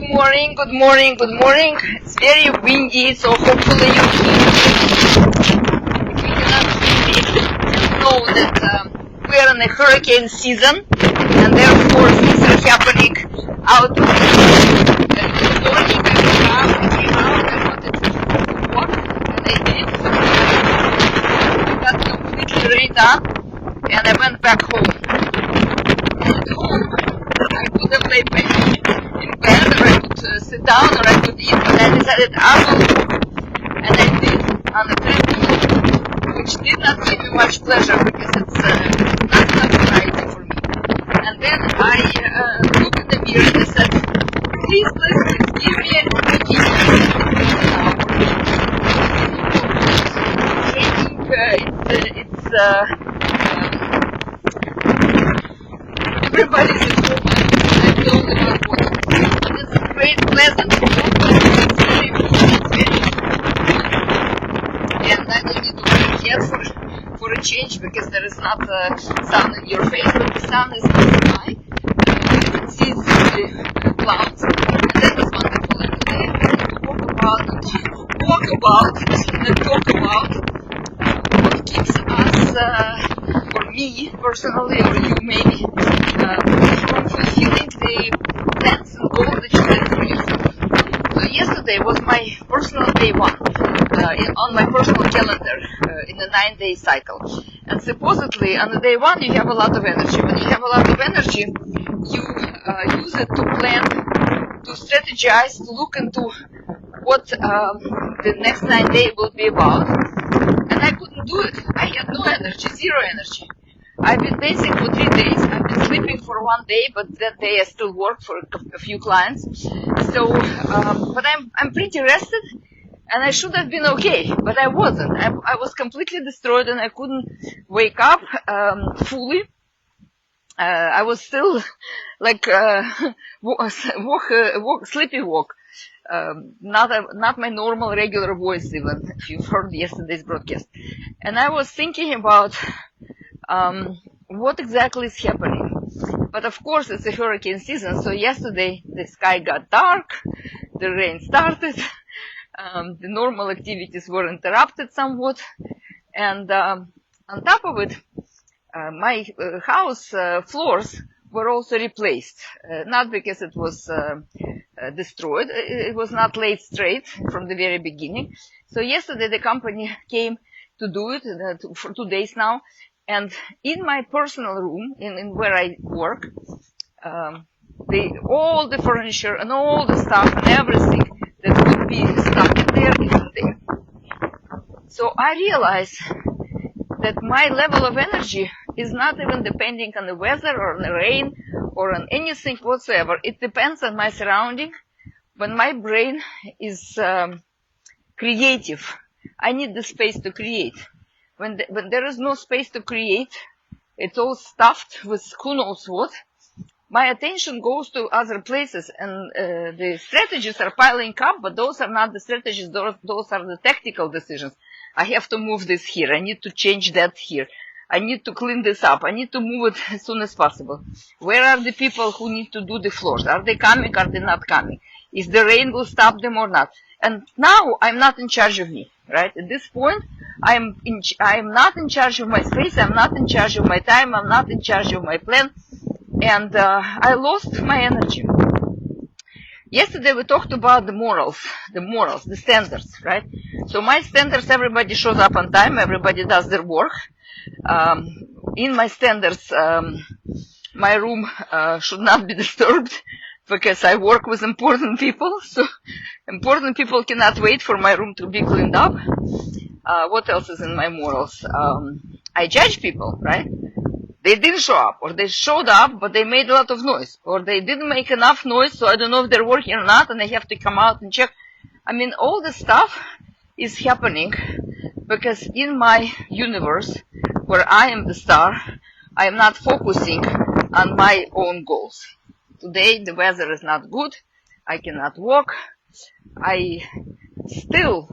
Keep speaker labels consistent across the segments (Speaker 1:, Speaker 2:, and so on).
Speaker 1: morning, good morning, good morning. It's very windy, so hopefully you cannot hear me. Know that we are in a hurricane season, and therefore things are happening out of this morning. I came out, I wanted to walk, and I did. I got completely rained up, and I went back home. And at home, I could have laid back in bed, or I could sit down, or I could eat, but I decided I will walk, and I did on the treadmill, which did not give me much pleasure because it's not enough variety for me. And then I looked in the mirror and I said, please, give me a routine. Everybody's at home, I'm the only one working. It's great, pleasant to work, but it's very and I don't need to wear a hat for a change because there is not sun in your face, but the sun is in the sky. You can see the clouds, and that is wonderful. And today I'm going to talk about what keeps us, or me personally, or you maybe, from fulfilling the plans and goals that you set for yourself. So yesterday was my personal day one on my personal calendar in a 9-day cycle. And supposedly on the day one you have a lot of energy. When you have a lot of energy, you use it to plan, to strategize, to look into what the next 9 days will be about. And I couldn't do it. I had no energy, zero energy. I've been dancing for 3 days. I've been sleeping for 1 day, but that day I still worked for a few clients. So, but I'm pretty rested, and I should have been okay, but I wasn't. I was completely destroyed, and I couldn't wake up fully. I was still like sleepy walk. Not my normal regular voice, even if you've heard yesterday's broadcast. And I was thinking about what exactly is happening. But of course it's a hurricane season, so yesterday the sky got dark, the rain started, the normal activities were interrupted somewhat, and on top of it, my house floors were also replaced, not because it was destroyed, it was not laid straight from the very beginning. So yesterday the company came to do it for 2 days now, and in my personal room, in where I work, all the furniture and all the stuff and everything that could be stuck in there isn't there. So I realized that my level of energy is not even depending on the weather or on the rain or on anything whatsoever. It depends on my surrounding. When my brain is creative, I need the space to create. When there is no space to create, it's all stuffed with who knows what, my attention goes to other places, and the strategies are piling up, but those are not the strategies, those are the tactical decisions. I have to move this here, I need to change that here, I need to clean this up, I need to move it as soon as possible. Where are the people who need to do the floors? Are they coming, are they not coming? Is the rain will stop them or not? And now I'm not in charge of me, right? At this point, I'm not in charge of my space, I'm not in charge of my time, I'm not in charge of my plan, and I lost my energy. Yesterday we talked about the morals, the standards, right? So my standards, everybody shows up on time, everybody does their work. In my standards, my room should not be disturbed because I work with important people, so important people cannot wait for my room to be cleaned up. What else is in my morals? I judge people, right? They didn't show up, or they showed up, but they made a lot of noise, or they didn't make enough noise, so I don't know if they're working or not, and I have to come out and check. I mean, all this stuff is happening because in my universe, where I am the star, I am not focusing on my own goals. Today, the weather is not good, I cannot walk, I still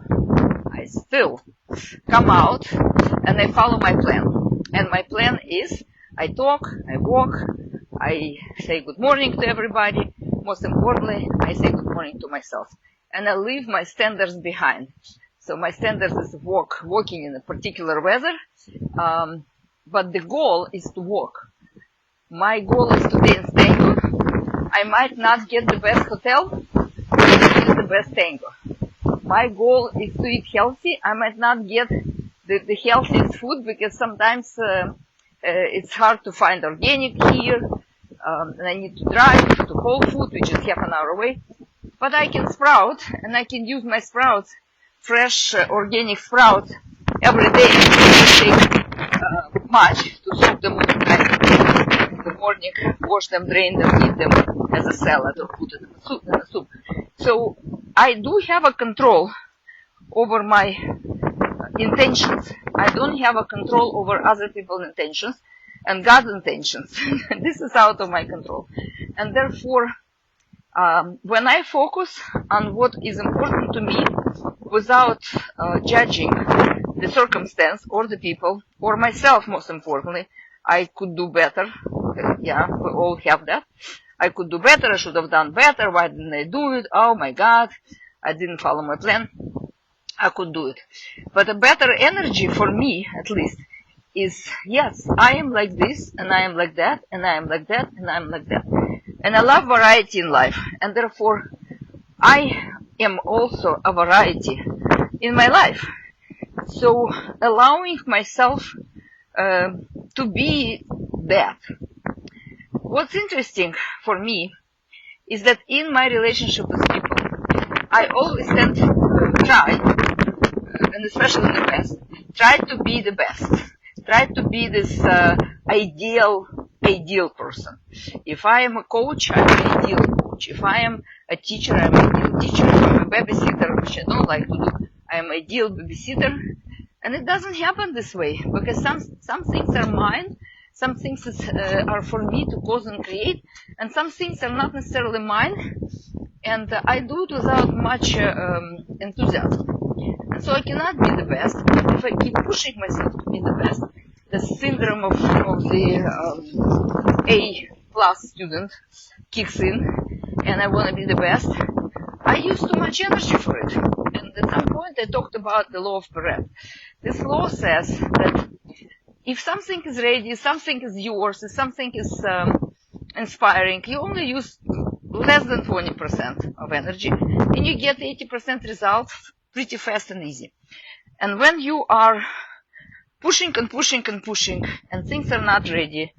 Speaker 1: come out and I follow my plan. And my plan is I talk, I walk, I say good morning to everybody, most importantly, I say good morning to myself. And I leave my standards behind. So my standards is walking in a particular weather, but the goal is to walk. My goal is to dance tango. I might not get the best hotel, but I get the best tango. My goal is to eat healthy. I might not get the healthiest food because sometimes it's hard to find organic here, and I need to drive to Whole Foods, which is half an hour away. But I can sprout, and I can use my sprouts, fresh organic sprouts, every day. It takes much to soak them overnight. In the morning, wash them, drain them, eat them as a salad or put it in a soup. So I do have a control over my intentions. I don't have a control over other people's intentions and God's intentions. This is out of my control. And therefore, when I focus on what is important to me without judging the circumstance or the people or myself, most importantly, I could do better. Yeah, we all have that. I could do better. I should have done better. Why didn't I do it? Oh my God, I didn't follow my plan. I could do it. But a better energy for me, at least, is, yes, I am like this, and I am like that, and I am like that, and I am like that. And I love variety in life, and therefore I am also a variety in my life. So allowing myself to be that. What's interesting for me is that in my relationship with people, I always tend to try, and especially in the past, try to be the best. Try to be this ideal person. If I am a coach, I'm an ideal coach. If I am a teacher, I'm an ideal teacher. If I'm a babysitter, which I don't like to do, I am an ideal babysitter. And it doesn't happen this way, because some things are mine, some things are for me to cause and create, and some things are not necessarily mine, and I do it without much enthusiasm. And so I cannot be the best. If I keep pushing myself to be the best, the syndrome of the A+ student kicks in, and I want to be the best. I use too much energy for it. And at some point I talked about the law of Pareto. This law says that if something is ready, if something is yours, if something is inspiring, you only use less than 20% of energy, and you get 80% results pretty fast and easy. And when you are pushing and pushing and pushing, and things are not ready,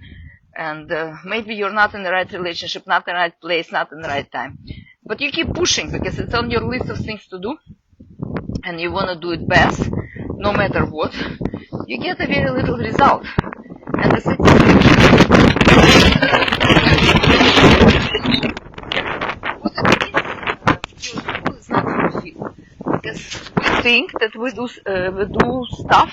Speaker 1: and maybe you're not in the right relationship, not in the right place, not in the right time, but you keep pushing because it's on your list of things to do, and you want to do it best, no matter what, you get a very little result. And the because we think that we do stuff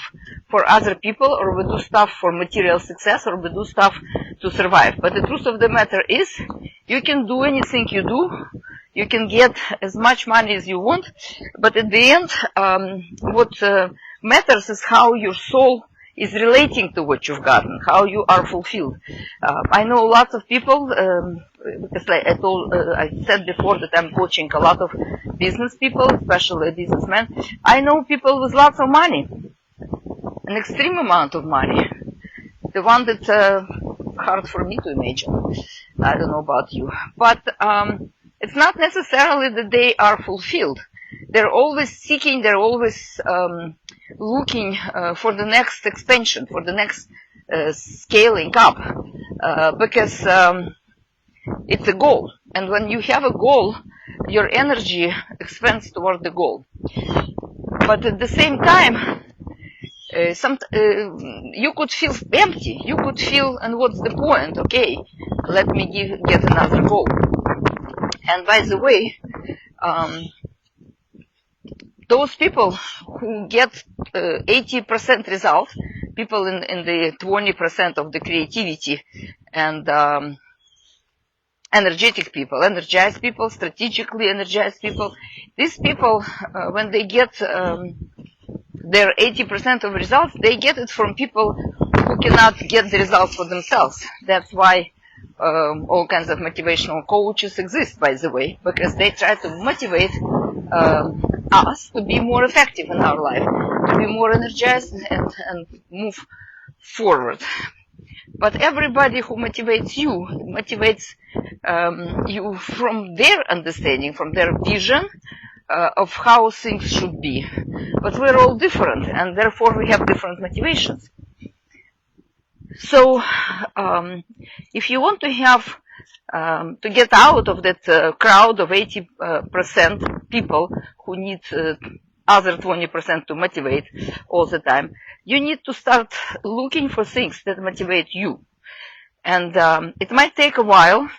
Speaker 1: for other people, or we do stuff for material success, or we do stuff to survive. But the truth of the matter is, you can do anything you do, you can get as much money as you want, but at the end, what matters is how your soul is relating to what you've gotten, how you are fulfilled. I know lots of people, because like I said before that I'm coaching a lot of business people, especially businessmen. I know people with lots of money, an extreme amount of money, the one that's hard for me to imagine. I don't know about you, but it's not necessarily that they are fulfilled. They're always seeking, they're always looking for the next expansion, for the next scaling up, because it's a goal. And when you have a goal, your energy expands toward the goal. But at the same time, you could feel empty. You could feel, and what's the point? Okay, let me get another goal. And by the way, those people who get 80% result, people in the 20% of the creativity and energetic people, energized people, strategically energized people, these people, when they get their 80% of results, they get it from people who cannot get the results for themselves. That's why all kinds of motivational coaches exist, by the way, because they try to motivate us to be more effective in our life, to be more energized and move forward. But everybody who motivates you you from their understanding, from their vision of how things should be. But we're all different, and therefore we have different motivations. So if you want to have to get out of that crowd of 80% people who need other 20% to motivate all the time, you need to start looking for things that motivate you. And it might take a while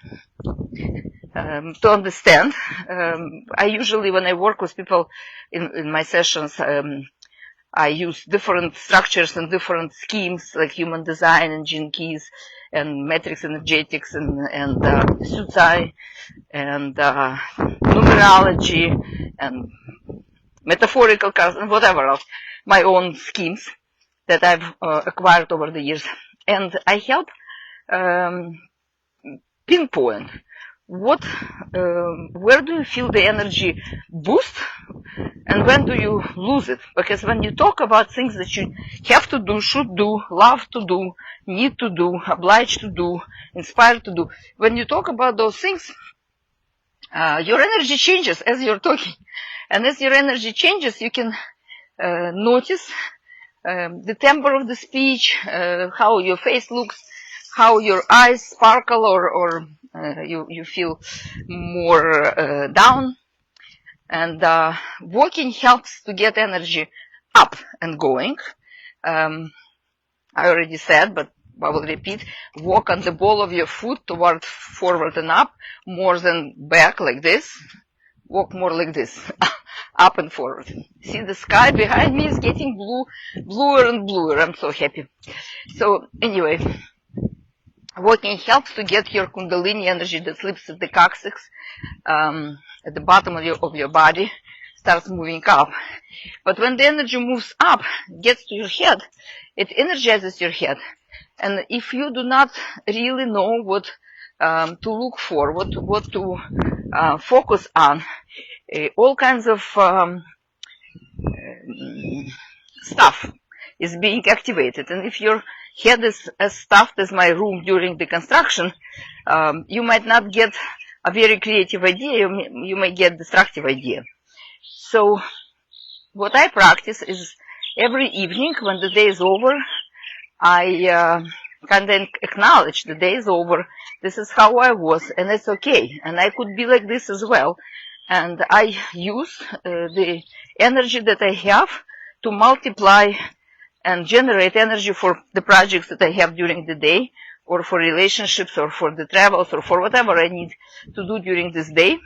Speaker 1: to understand. I usually, when I work with people in my sessions, I use different structures and different schemes like human design and gene keys and matrix energetics and Syucai and numerology and metaphorical cards and whatever else, my own schemes that I've acquired over the years. And I help pinpoint where do you feel the energy boost and when do you lose it? Because when you talk about things that you have to do, should do, love to do, need to do, obliged to do, inspired to do, when you talk about those things, your energy changes as you're talking. And as your energy changes, you can notice the temper of the speech, how your face looks, how your eyes sparkle or you feel more down. And walking helps to get energy up and going. I already said, but I will repeat, walk on the ball of your foot toward forward and up, more than back like this. Walk more like this, up and forward. See, the sky behind me is getting bluer and bluer. I'm so happy. So anyway, walking helps to get your Kundalini energy that sleeps at the coccyx, at the bottom of your body, starts moving up. But when the energy moves up, gets to your head, it energizes your head. And if you do not really know what to look for, what to focus on, all kinds of stuff is being activated. And if your head is as stuffed as my room during the construction, you might not get a very creative idea, you may get destructive idea. So what I practice is every evening when the day is over, I kind of acknowledge the day is over, this is how I was, and it's okay, and I could be like this as well. And I use the energy that I have to multiply and generate energy for the projects that I have during the day, or for relationships, or for the travels, or for whatever I need to do during this day.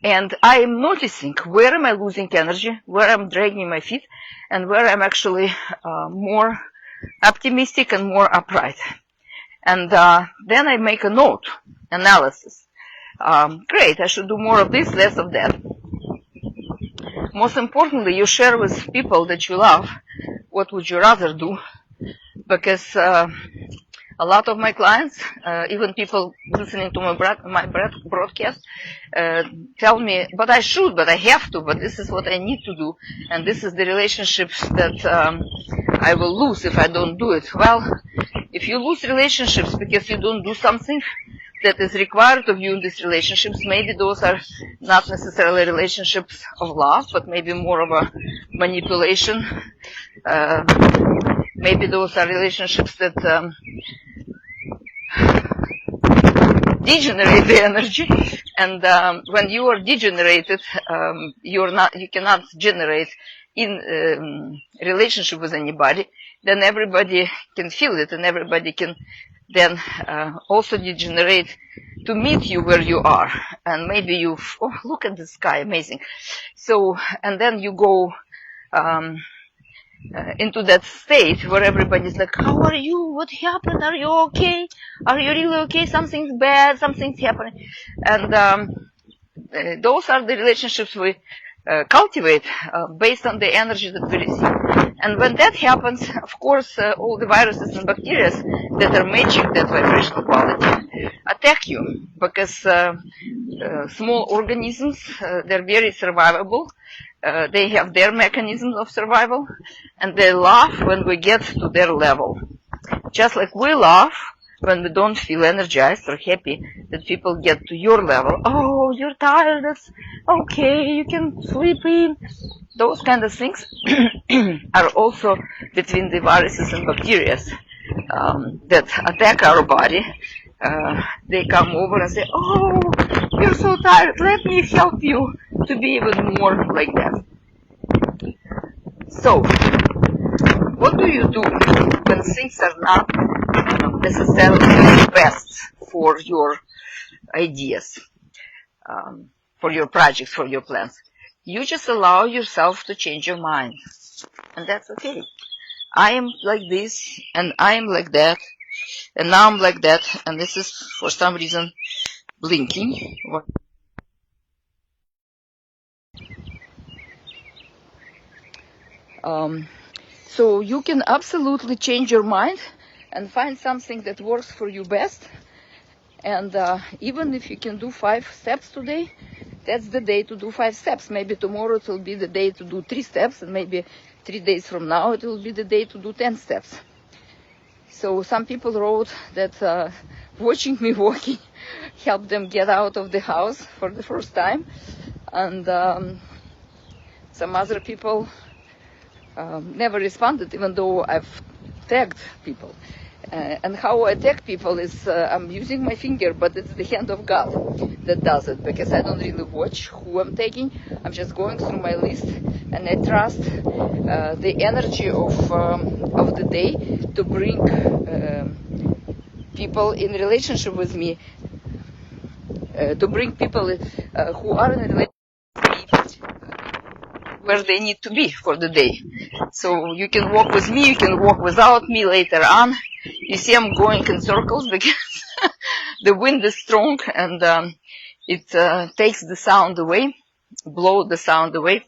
Speaker 1: And I am noticing where am I losing energy, where I'm dragging my feet, and where I'm actually more optimistic and more upright. And then I make a note, analysis. Great, I should do more of this, less of that. Most importantly, you share with people that you love what would you rather do, because a lot of my clients, even people listening to my broadcast, tell me, but I should, but I have to, but this is what I need to do, and this is the relationships that I will lose if I don't do it. Well, if you lose relationships because you don't do something that is required of you in these relationships, maybe those are not necessarily relationships of love, but maybe more of a manipulation. Maybe those are relationships that degenerate the energy, and when you are degenerated, you cannot generate in relationship with anybody. Then everybody can feel it, and everybody can then also degenerate to meet you where you are. And maybe oh, look at the sky, amazing. So, and then you go into that state where everybody's like, how are you? What happened? Are you okay? Are you really okay? Something's bad, something's happening. And those are the relationships we cultivate based on the energy that we receive. And when that happens, of course, all the viruses and bacteria that are matching that vibrational quality attack you, because small organisms, they're very survivable. They have their mechanisms of survival, and they laugh when we get to their level. Just like we laugh when we don't feel energized or happy that people get to your level. Oh, you're tired, that's okay, you can sleep in. Those kind of things are also between the viruses and bacteria that attack our body. They come over and say, oh, you're so tired, let me help you to be even more like that. So, what do you do when things are not necessarily the best for your ideas, for your projects, for your plans? You just allow yourself to change your mind, and that's okay. I am like this, and I am like that, and now I'm like that, and this is for some reason blinking. So you can absolutely change your mind and find something that works for you best. And even if you can do 5 steps today, that's the day to do 5 steps. Maybe tomorrow it will be the day to do 3 steps, and maybe 3 days from now it will be the day to do 10 steps. So some people wrote that watching me walking helped them get out of the house for the first time. And some other people never responded, even though I've tagged people. And how I tag people is I'm using my finger, but it's the hand of God that does it, because I don't really watch who I'm tagging. I'm just going through my list, and I trust the energy of the day to bring people in relationship with me, to bring people who are in a relationship where they need to be for the day. So you can walk with me, you can walk without me later on. You see I'm going in circles because the wind is strong, and it takes the sound away, blow the sound away.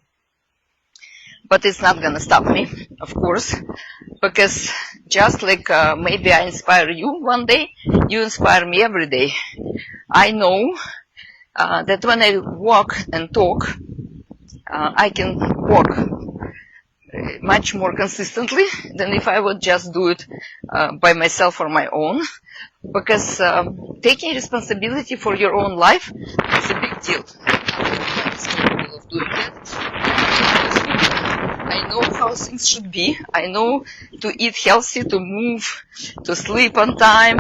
Speaker 1: But it's not gonna stop me, of course, because just like maybe I inspire you one day, you inspire me every day. I know that when I walk and talk, I can walk much more consistently than if I would just do it by myself or my own, because taking responsibility for your own life is a big deal. I'm capable of doing that. I know how things should be. I know to eat healthy, to move, to sleep on time,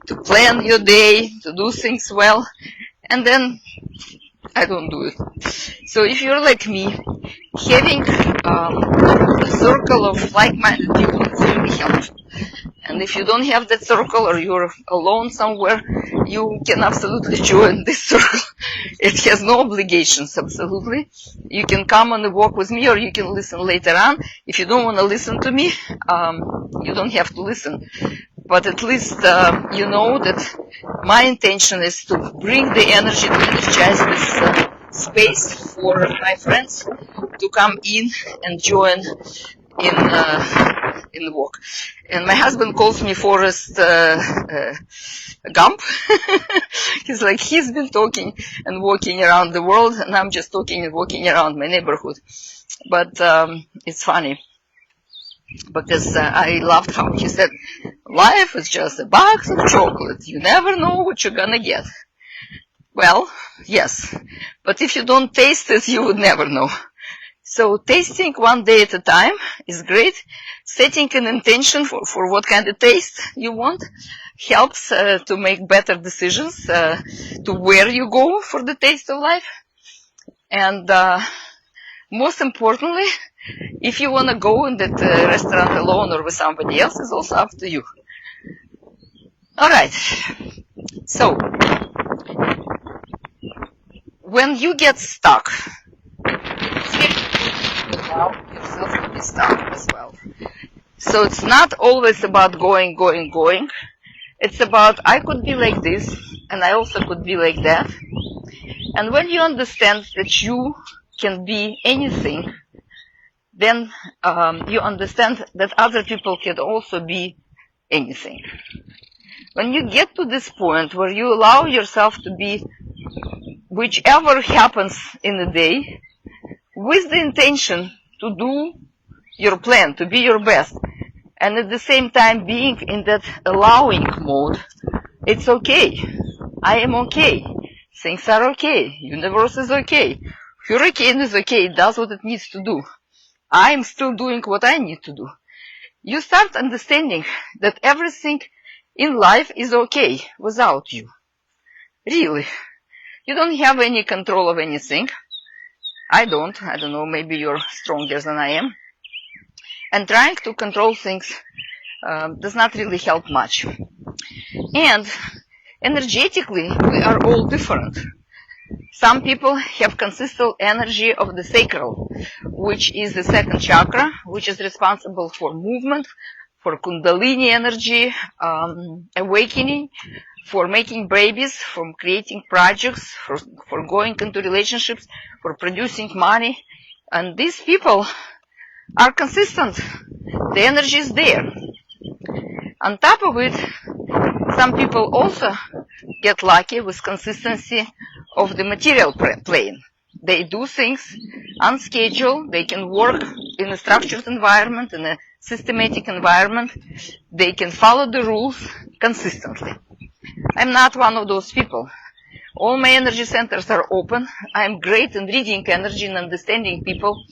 Speaker 1: to plan your day, to do things well, and then I don't do it. So if you're like me, having a circle of like-minded people is really helpful. And if you don't have that circle, or you're alone somewhere, you can absolutely join this circle. It has no obligations, absolutely. You can come on a walk with me, or you can listen later on. If you don't want to listen to me, you don't have to listen. But at least you know that my intention is to bring the energy, to energize this space for my friends to come in and join in the walk. And my husband calls me Forrest Gump. He's like, he's been talking and walking around the world, and I'm just talking and walking around my neighborhood. But it's funny, because I loved how he said, life is just a box of chocolate. You never know what you're gonna get. Well, yes, but if you don't taste it, you would never know. So tasting one day at a time is great. Setting an intention for what kind of taste you want helps to make better decisions, to where you go for the taste of life. And most importantly, if you want to go in that restaurant alone or with somebody else, is also up to you. All right. So, when you get stuck, allow yourself to be stuck as well. So it's not always about going. It's about, I could be like this, and I also could be like that. And when you understand that you can be anything, then you understand that other people can also be anything. When you get to this point where you allow yourself to be whichever happens in the day with the intention to do your plan, to be your best, and at the same time being in that allowing mode, it's okay. I am okay. Things are okay. Universe is okay. Hurricane is okay. It does what it needs to do. I am still doing what I need to do. You start understanding that everything in life is okay without you. Really. You don't have any control of anything. I don't know, maybe you're stronger than I am. And trying to control things does not really help much. And energetically, we are all different. Some people have consistent energy of the sacral, which is the second chakra, which is responsible for movement, for Kundalini energy, awakening, for making babies, for creating projects, for going into relationships, for producing money. And these people are consistent. The energy is there. On top of it, some people also get lucky with consistency of the material plane. They do things on schedule. They can work in a structured environment, in a systematic environment. They can follow the rules consistently. I'm not one of those people. All my energy centers are open. I'm great in reading energy and understanding people,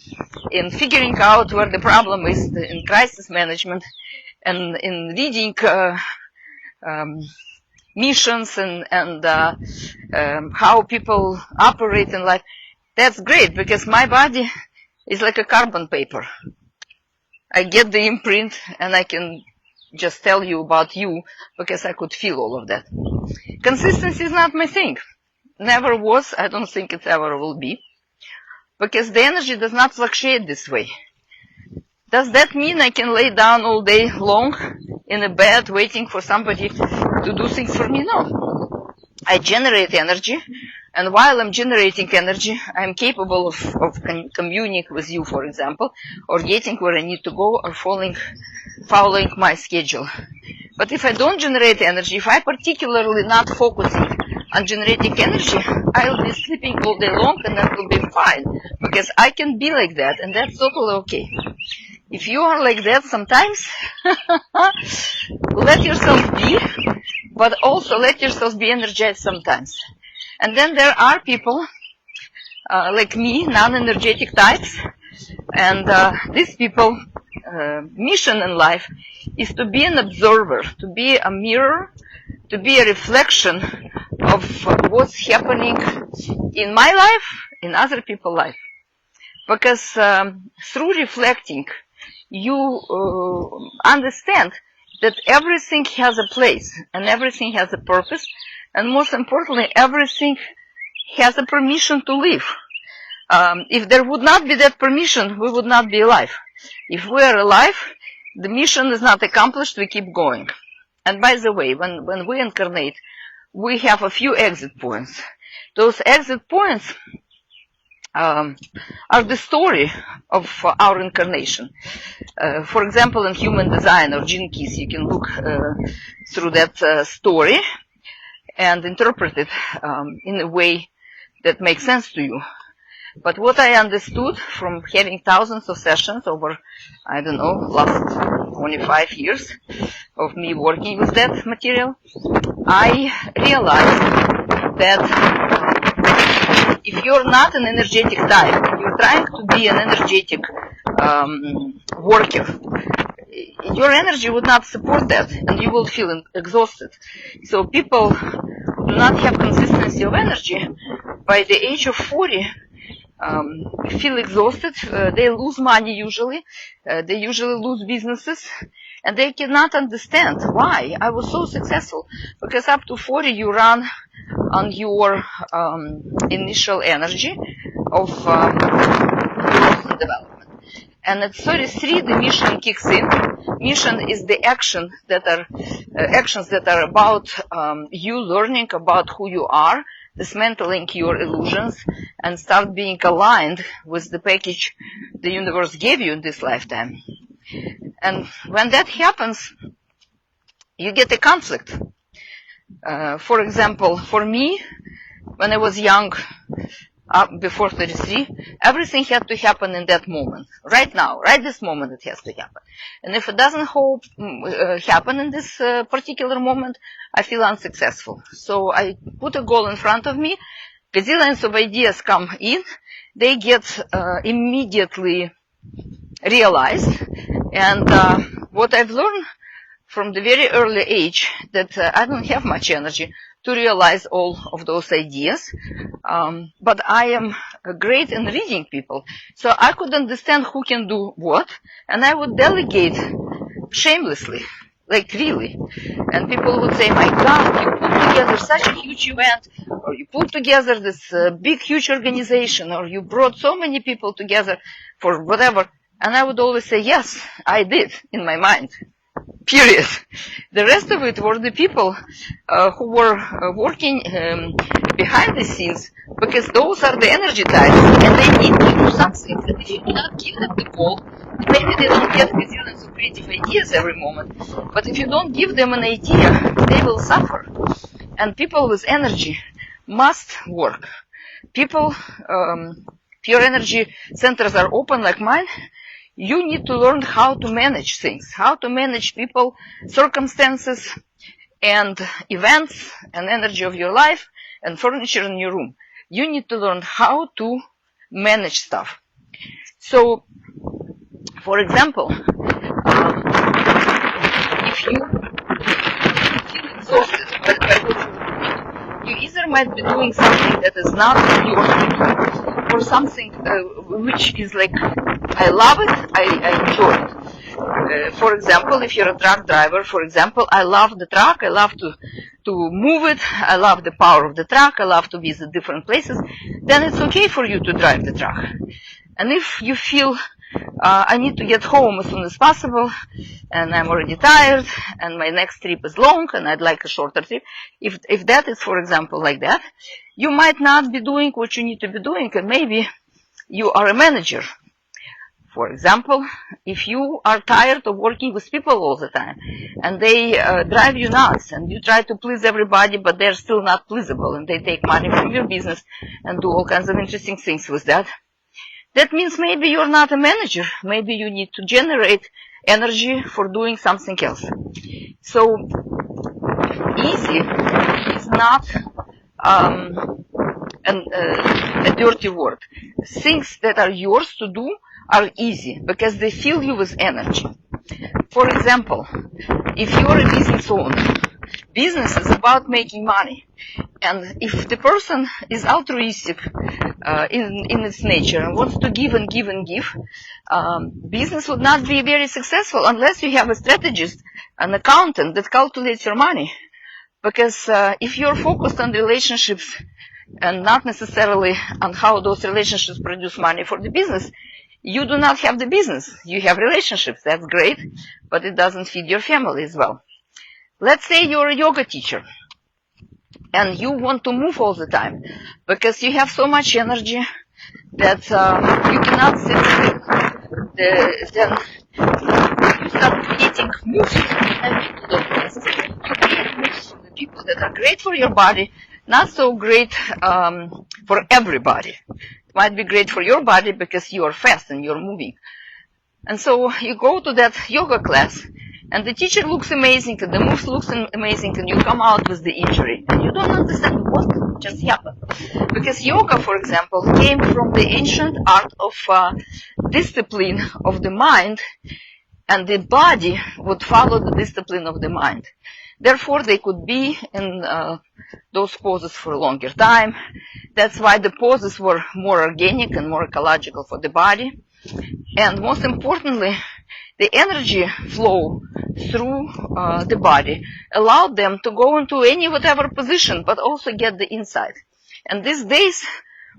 Speaker 1: in figuring out where the problem is in crisis management, and in reading missions and how people operate in life. That's great, because my body is like a carbon paper. I get the imprint and I can just tell you about you because I could feel all of that. Consistency is not my thing. Never was. I don't think it ever will be. Because the energy does not fluctuate this way. Does that mean I can lay down all day long in a bed waiting for somebody to do things for me? No. I generate energy, and while I'm generating energy, I'm capable of communicating with you, for example, or getting where I need to go, or following my schedule. But if I don't generate energy, if I particularly not focusing on generating energy, I'll be sleeping all day long, and that will be fine, because I can be like that, and that's totally okay. If you are like that sometimes, let yourself be, but also let yourself be energized sometimes. And then there are people like me, non-energetic types, and these people, mission in life is to be an observer, to be a mirror, to be a reflection of what's happening in my life, in other people's life. Because through reflecting, you understand that everything has a place and everything has a purpose, and most importantly, everything has a permission to live. If there would not be that permission, we would not be alive. If we are alive, the mission is not accomplished, we keep going. And by the way, when we incarnate, we have a few exit points. Those exit points are the story of our incarnation. For example, in Human Design or Gene Keys, you can look through that story and interpret it in a way that makes sense to you. But what I understood from having thousands of sessions over, I don't know, last 25 years of me working with that material, I realized that if you're not an energetic type, you're trying to be an energetic worker, your energy would not support that, and you will feel exhausted. So people who do not have consistency of energy, by the age of 40, feel exhausted, they lose money usually, they usually lose businesses, and they cannot understand why I was so successful. Because up to 40 you run on your initial energy of growth and development. And at 33 the mission kicks in. Mission is the actions that are about you learning about who you are, dismantling your illusions, and start being aligned with the package the universe gave you in this lifetime. And when that happens, you get a conflict. For example, for me, when I was young, before 33, everything had to happen in that moment. Right now, right this moment it has to happen. And if it doesn't happen in this particular moment, I feel unsuccessful. So I put a goal in front of me. Gazillions of ideas come in. They get immediately realized. And what I've learned from the very early age, that I don't have much energy to realize all of those ideas. But I am great in reading people. So I could understand who can do what, and I would delegate shamelessly, like really. And people would say, my God, you put together such a huge event, or you put together this big, huge organization, or you brought so many people together for whatever. And I would always say, yes, I did, in my mind. Period. The rest of it were the people who were working behind the scenes, because those are the energy types, and they need to do something. And if you do not give them the goal, maybe they don't get gazillions of creative ideas every moment, but if you don't give them an idea, they will suffer. And people with energy must work. People, if your energy centers are open like mine, you need to learn how to manage things, how to manage people, circumstances, and events, and energy of your life, and furniture in your room. You need to learn how to manage stuff. So, for example, if you feel exhausted by what you're doing, you either might be doing something that is not yours to do, or something which is like, I love it, I enjoy it. For example, if you're a truck driver, for example, I love the truck, I love to move it, I love the power of the truck, I love to visit different places, then it's okay for you to drive the truck. And if you feel, I need to get home as soon as possible, and I'm already tired, and my next trip is long, and I'd like a shorter trip, if that is, for example, like that, you might not be doing what you need to be doing, and maybe you are a manager. For example, if you are tired of working with people all the time, and they drive you nuts, and you try to please everybody, but they're still not pleasable, and they take money from your business and do all kinds of interesting things with that, that means maybe you're not a manager. Maybe you need to generate energy for doing something else. So, easy is not a dirty word. Things that are yours to do are easy because they fill you with energy. For example, if you're a business owner, business is about making money. And if the person is altruistic in its nature and wants to give and give and give, business would not be very successful unless you have a strategist, an accountant that calculates your money. Because if you're focused on relationships and not necessarily on how those relationships produce money for the business, you do not have the business. You have relationships. That's great, but it doesn't feed your family as well. Let's say you're a yoga teacher and you want to move all the time because you have so much energy that you cannot sit still. Then you start creating moves and people don't want to sit. You create moves for the people that are great for your body, not so great for everybody. It might be great for your body because you are fast and you're moving. And so you go to that yoga class, and the teacher looks amazing, and the moves looks amazing, and you come out with the injury. And you don't understand what just happened. Because yoga, for example, came from the ancient art of discipline of the mind, and the body would follow the discipline of the mind. Therefore, they could be in those poses for a longer time. That's why the poses were more organic and more ecological for the body. And most importantly, the energy flow through the body allowed them to go into any whatever position, but also get the insight. And these days,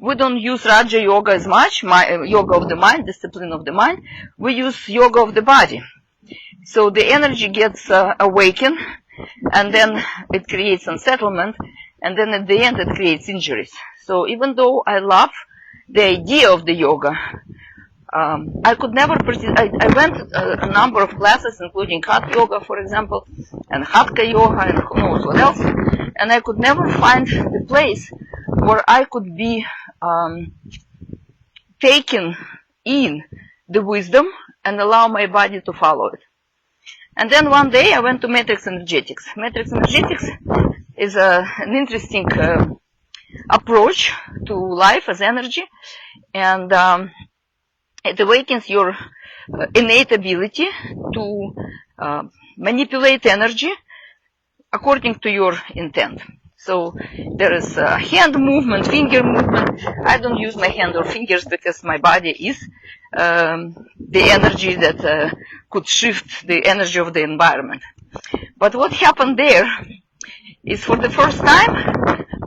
Speaker 1: we don't use Raja Yoga as much, yoga of the mind, discipline of the mind. We use yoga of the body. So the energy gets awakened, and then it creates unsettlement, and then at the end it creates injuries. So even though I love the idea of the yoga, I could never I went a number of classes, including hot yoga, for example, and hatha yoga, and who knows what else. And I could never find the place where I could be taken in the wisdom and allow my body to follow it. And then one day I went to Matrix Energetics. Matrix Energetics is an interesting approach to life as energy, and it awakens your innate ability to manipulate energy according to your intent. So there is hand movement, finger movement. I don't use my hand or fingers because my body is the energy that could shift the energy of the environment. But what happened there is, for the first time,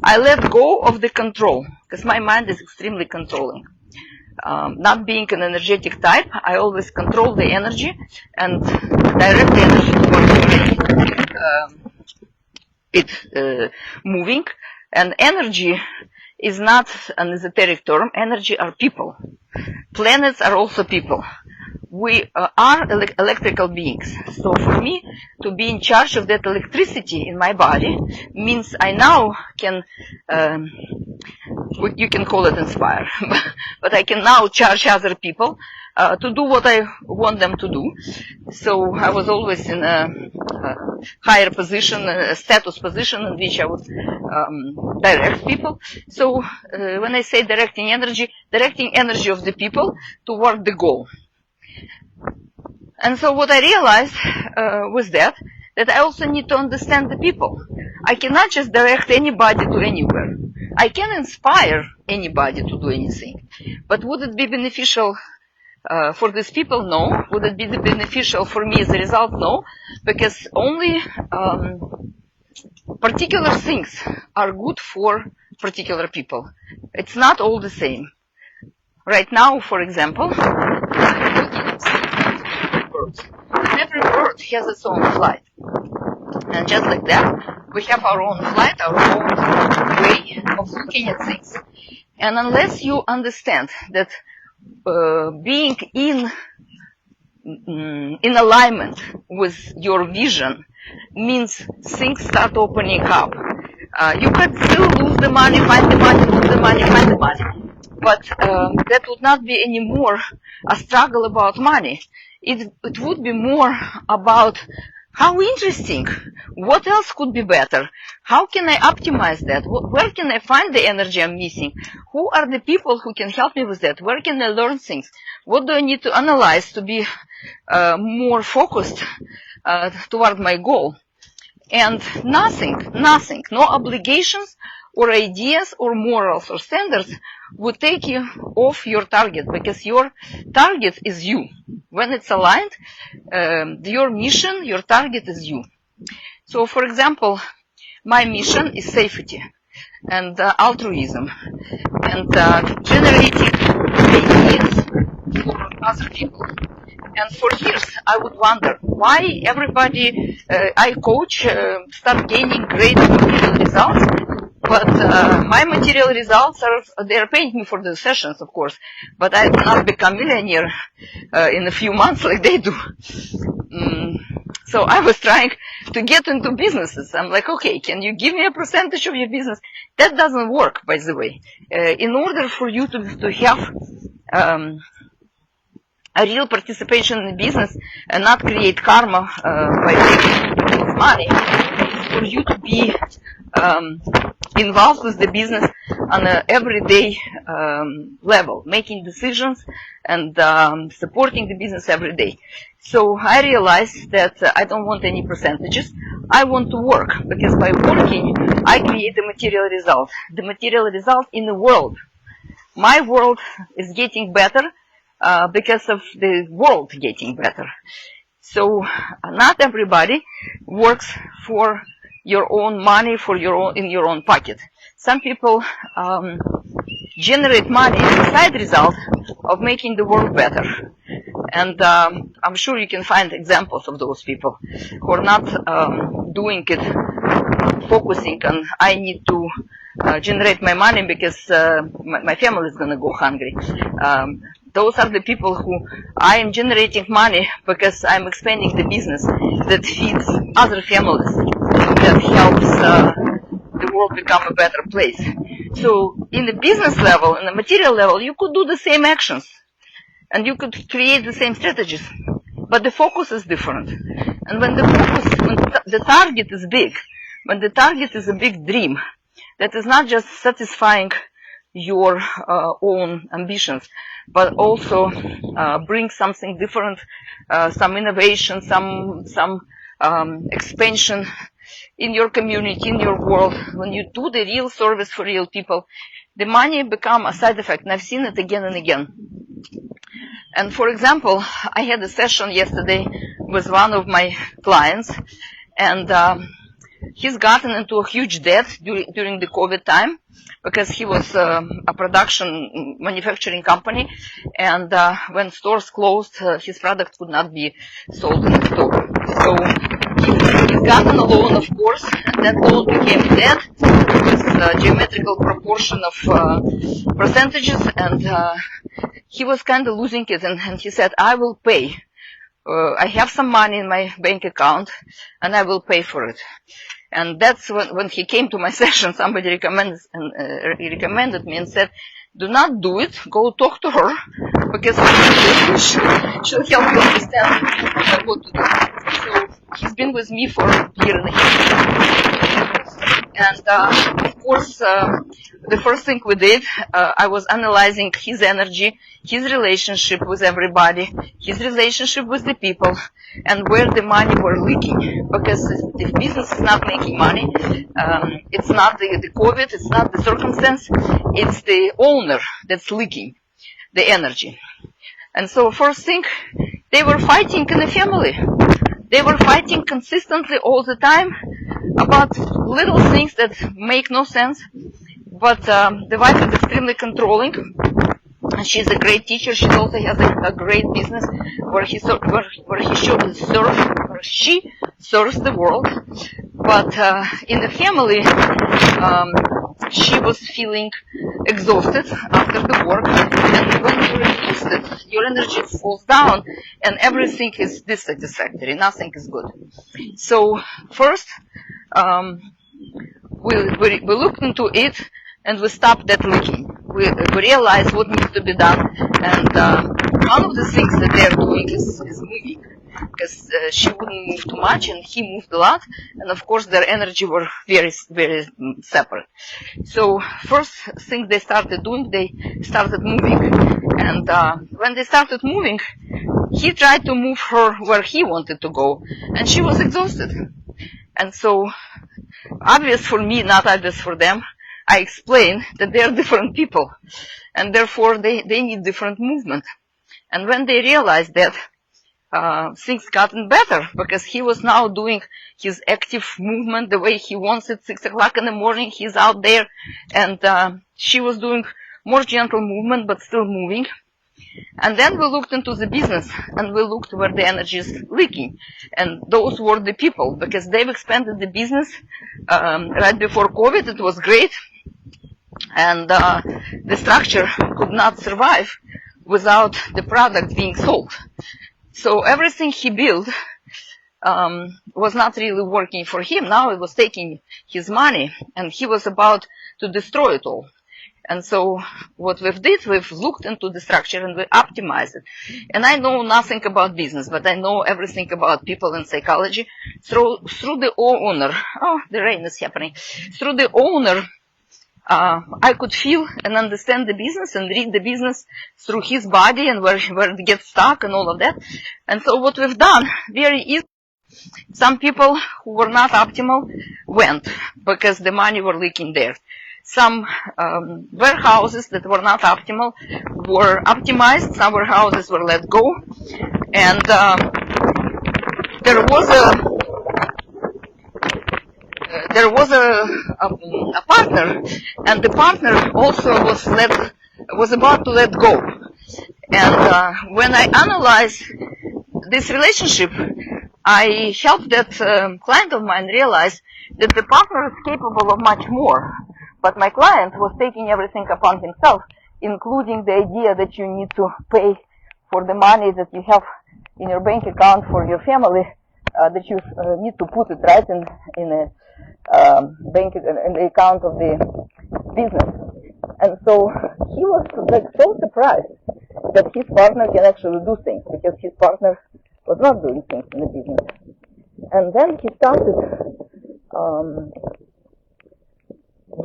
Speaker 1: I let go of the control, because my mind is extremely controlling. Not being an energetic type, I always control the energy and direct the energy towards it moving. And energy is not an esoteric term. Energy are people. Planets are also people. We are electrical beings. So for me to be in charge of that electricity in my body means I now can, you can call it inspire, but I can now charge other people to do what I want them to do. So I was always in a higher position, a status position in which I would direct people. So when I say directing energy of the people toward the goal. And so what I realized was that I also need to understand the people. I cannot just direct anybody to anywhere. I can inspire anybody to do anything. But would it be beneficial for these people? No. Would it be beneficial for me as a result? No. Because only particular things are good for particular people. It's not all the same. Right now, for example, birds. And every bird has its own flight. And just like that, we have our own flight, our own way of looking at things. And unless you understand that being in alignment with your vision means things start opening up. You can still lose the money, find the money, lose the money, find the money. But that would not be anymore a struggle about money. It would be more about how interesting, what else could be better, how can I optimize that, where can I find the energy I'm missing, who are the people who can help me with that, where can I learn things, what do I need to analyze to be more focused toward my goal. And nothing, no obligations or ideas or morals or standards would take you off your target, because your target is you. When it's aligned, your mission, your target is you. So, for example, my mission is safety and altruism and generating ideas for other people. And for years, I would wonder why everybody I coach start gaining great material results, but my material results they're paying me for the sessions, of course, but I cannot become millionaire in a few months like they do. So I was trying to get into businesses. I'm like, okay, can you give me a percentage of your business? That doesn't work, by the way. In order for you to have a real participation in the business and not create karma by taking money, for you to be involved with the business on an everyday level, making decisions and supporting the business every day. So I realized that I don't want any percentages. I want to work, because by working, I create the material result. The material result in the world. My world is getting better because of the world getting better. So not everybody works for your own money, for your own, in your own pocket. Some people generate money as a side result of making the world better. And I'm sure you can find examples of those people who are not doing it, focusing on I need to generate my money because my family is going to go hungry. those are the people who I am generating money because I'm expanding the business that feeds other families, that helps the world become a better place. So in the business level, in the material level, you could do the same actions and you could create the same strategies, but the focus is different. And when the target is big, when the target is a big dream, that is not just satisfying your own ambitions, but also bring something different, some innovation, some expansion in your community, in your world. When you do the real service for real people, the money become a side effect, and I've seen it again and again. And for example, I had a session yesterday with one of my clients, and he's gotten into a huge debt during the COVID time because he was a production manufacturing company, and when stores closed, his product could not be sold in the store. So he's gotten a loan, of course, and that loan became debt with a geometrical proportion of percentages, and he was kind of losing it, and he said, I will pay. I have some money in my bank account, and I will pay for it. And that's when he came to my session, somebody recommended me and said, do not do it, go talk to her, because she'll help you understand what to do. So he's been with me for a year and a half. And of course, the first thing we did, I was analyzing his energy, his relationship with everybody, his relationship with the people, and where the money were leaking. Because if business is not making money, it's not the COVID, it's not the circumstance, it's the owner that's leaking the energy. And so first thing, they were fighting in the family. They were fighting consistently all the time about little things that make no sense. But the wife is extremely controlling. And she's a great teacher. She also has a great business where she serves the world. But in the family, she was feeling exhausted after the work. And when you're exhausted, your energy falls down and everything is dissatisfactory. Nothing is good. So first, we looked into it and we stopped that leaking. We realized what needs to be done. And one of the things that they're doing is moving. Because she wouldn't move too much and he moved a lot, and of course their energy were very, very separate. So first thing they started doing, they started moving, and when they started moving, he tried to move her where he wanted to go, and she was exhausted. And so, obvious for me, not obvious for them, I explained that they're different people, and therefore they need different movement. And when they realized that, things gotten better because he was now doing his active movement the way he wants it. 6 o'clock in the morning, he's out there, and she was doing more gentle movement but still moving. And then we looked into the business and we looked where the energy is leaking, and those were the people because they've expanded the business right before COVID. It was great, and the structure could not survive without the product being sold. So everything he built was not really working for him. Now it was taking his money, and he was about to destroy it all. And so what we've looked into the structure and we optimized it. And I know nothing about business, but I know everything about people and psychology. Through the owner, the rain is happening. Through the owner, I could feel and understand the business and read the business through his body and where it gets stuck and all of that. And so what we've done, very easy, some people who were not optimal went because the money were leaking there. Some warehouses that were not optimal were optimized. Some warehouses were let go. And there was a partner, and the partner also was about to let go. And when I analyzed this relationship, I helped that client of mine realize that the partner is capable of much more, but my client was taking everything upon himself including the idea that you need to pay for the money that you have in your bank account for your family, that you need to put it right in a bank in the account of the business. And so he was like so surprised that his partner can actually do things, because his partner was not doing things in the business. And then he started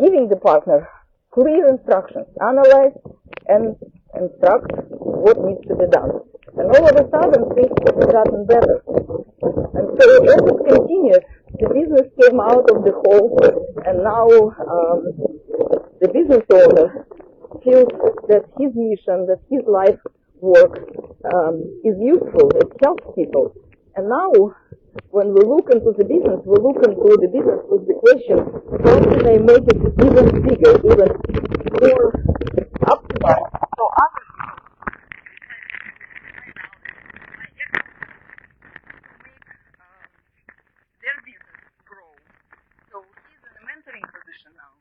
Speaker 1: giving the partner clear instructions, analyze and instruct what needs to be done. And all of a sudden things have gotten better. And so as it continued, the business came out of the hole, and now the business owner feels that his mission, that his life work is useful, it helps people. And now, when we look into the business, we look into the business with the question, how can I make it even bigger, even more optimal? So other their business grow. So he's in a mentoring position now.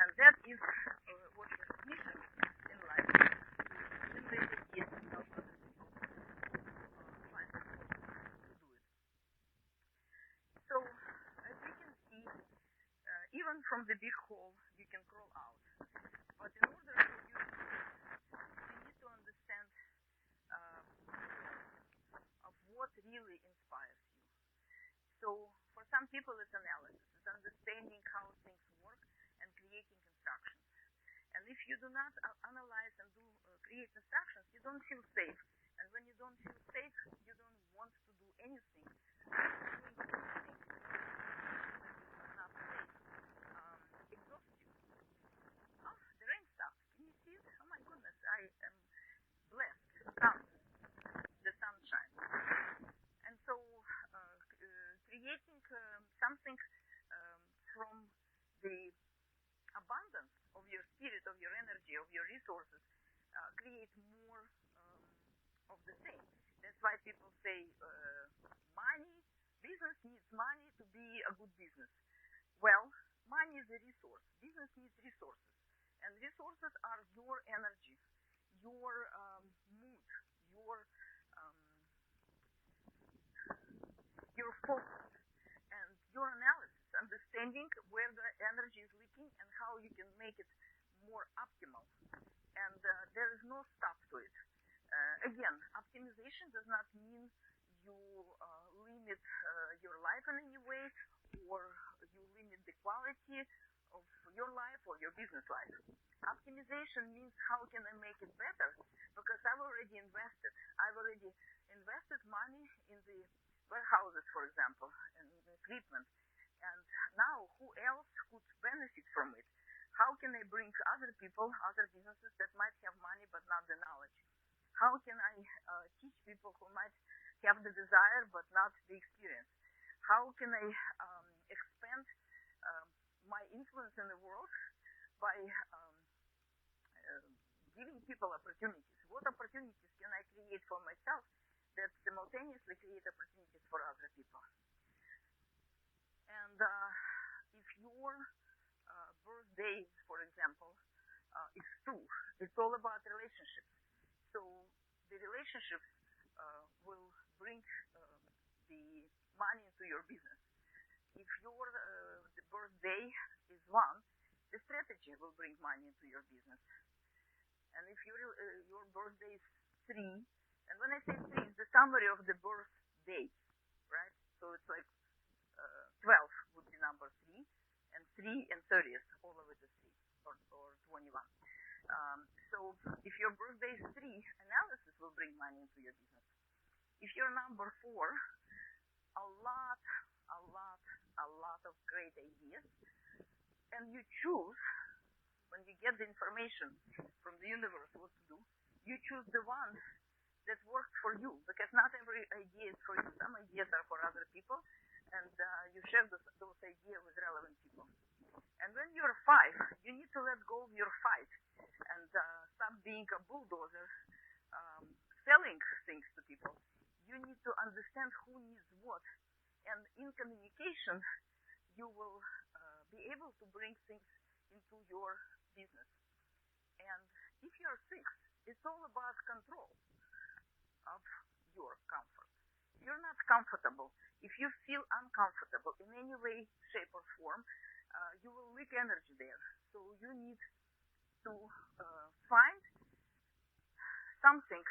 Speaker 1: And that is what his mission in life is. So, as we can see, even from the big hole, you can crawl out. But in order to do this, you need to understand of what really inspires you. So, for some people, it's analysis. It's understanding how things work and creating instructions. And if you do not analyze and create instructions, you don't feel safe. And when you don't feel safe, you don't want to do anything. The rain stopped. Can you see it? Oh my goodness, I am blessed. The sunshine. And so creating something from the abundance of your spirit, of your energy, of your resources, create more of the same. That's why people say money, business needs money to be a good business. Well, money is a resource. Business needs resources. And resources are your energy, your mood, your focus, and your analysis, understanding where the energy is leaking and how you can make it more optimal. And there is no stop to it. Again, optimization does not mean you limit your life in any way, or you limit the quality of your life or your business life. Optimization means how can I make it better? Because I've already invested. I've already invested money in the warehouses, for example, and equipment. And now who else could benefit from it? How can I bring other people, other businesses that might have money but not the knowledge? How can I teach people who might have the desire but not the experience? How can I expand my influence in the world by giving people opportunities? What opportunities can I create for myself that simultaneously create opportunities for other people? And if your birthday, for example, is 2, it's all about relationships. So the relationships will bring the money into your business. If your the birthday is 1, the strategy will bring money into your business. And if your birthday is 3, and when I say 3, it's the summary of the birth dates, right? So it's like 12 would be number 3, and 3 and 30th, all of it is 3, or 21. So if your birthday is 3, analysis will bring money into your business. If you're number 4, a lot of great ideas, and you choose, when you get the information from the universe what to do, you choose the one that works for you, because not every idea is for you. Some ideas are for other people, and you share those ideas with relevant people. And when you're 5, you need to let go of your fight and stop being a bulldozer, selling things to people. You need to understand who needs what. And in communication, you will be able to bring things into your business. And
Speaker 2: if you're sick, it's all about control of your comfort. You're not comfortable. If you feel uncomfortable in any way, shape, or form, you will leak energy there. So you need to find something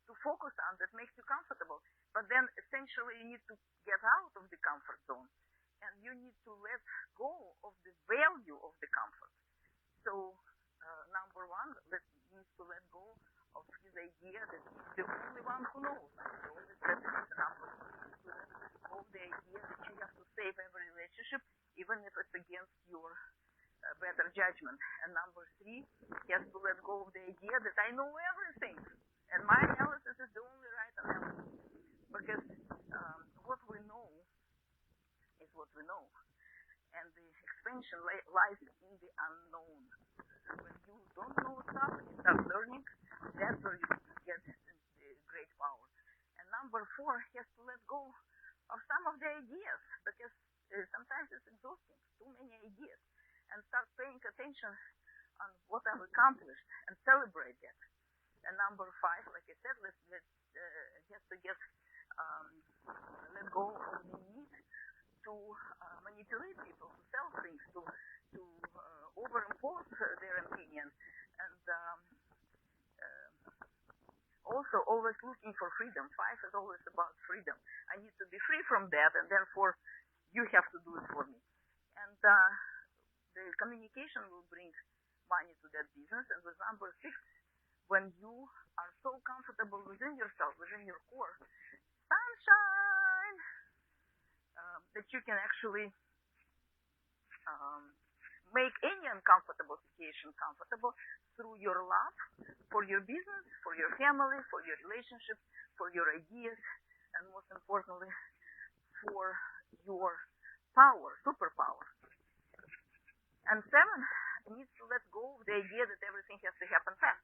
Speaker 2: to focus on that makes you comfortable. But then essentially you need to get out of the comfort zone. And you need to let go of the value of the comfort. So number one, needs to let go of his idea that he's the only one who knows. I always said this is number one. To let go of the idea that you have to save every relationship, even if it's against your better judgment. And number three, he has to let go of the idea that I know everything. And my analysis is the only right analysis. Because what we know is what we know. And the expansion lies in the unknown. When you don't know stuff and you start learning, that's where you get great power. And number four, he has to let go of some of the ideas, because sometimes it's exhausting, too many ideas, and start paying attention on what I've accomplished and celebrate that. And number five, like I said, he has to get let go of the need to manipulate people, to sell things, to overimpose their opinion, and also always looking for freedom. Five is always about freedom. I need to be free from that, and therefore you have to do it for me. And the communication will bring money to that business. And with number six, when you are so comfortable within yourself, within your core, sunshine, that you can actually make any uncomfortable situation comfortable through your love for your business, for your family, for your relationships, for your ideas, and most importantly, for your power, superpower. And seven, needs to let go of the idea that everything has to happen fast.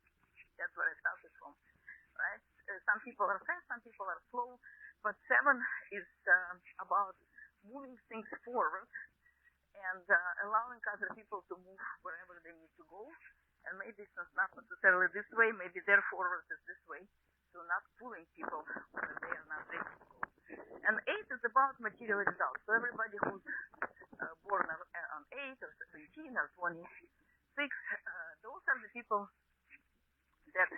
Speaker 2: That's where I started from, right? Some people are fast, some people are slow, but seven is about moving things forward and allowing other people to move wherever they need to go. And maybe it's not necessarily this way, maybe their forward is this way. So not pulling people where they are not ready to go. And eight is about material results. So everybody who's born on 8 or 17 or 26, those are the people that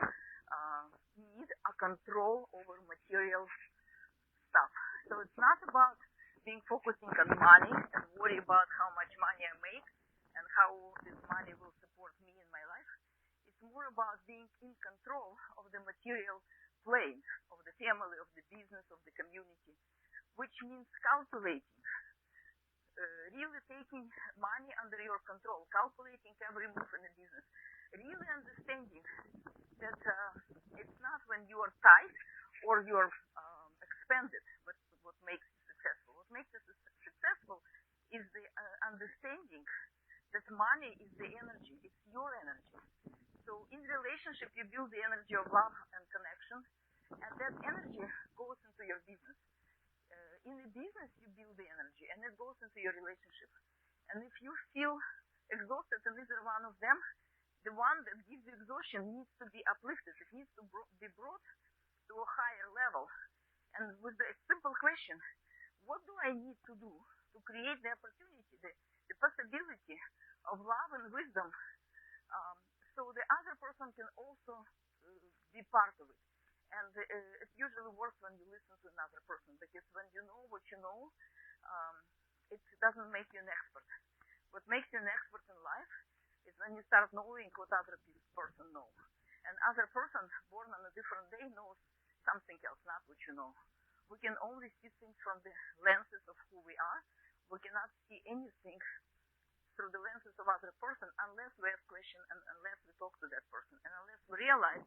Speaker 2: need a control over material stuff. So it's not about being focusing on money and worry about how much money I make and how this money will support me in my life. It's more about being in control of the material plane, of the family, of the business, of the community, which means calculating, really taking money under your control, calculating every move in the business, really understanding that it's not when you are tight or you're expanded what makes you successful. What makes you successful is the understanding that money is the energy, it's your energy. So in relationship, you build the energy of love and connection, and that energy goes into your business. In the business, you build the energy, and it goes into your relationship. And if you feel exhausted in either one of them, the one that gives you exhaustion needs to be uplifted. It needs to be brought to a higher level. And with the simple question, what do I need to do to create the opportunity, the possibility of love and wisdom, so the other person can also be part of it? And it usually works when you listen to another person, because when you know what you know, it doesn't make you an expert. What makes you an expert in life is when you start knowing what other person knows. And other person born on a different day knows something else, not what you know. We can only see things from the lenses of who we are. We cannot see anything through the lenses of other person unless we ask questions and unless we talk to that person and unless we realize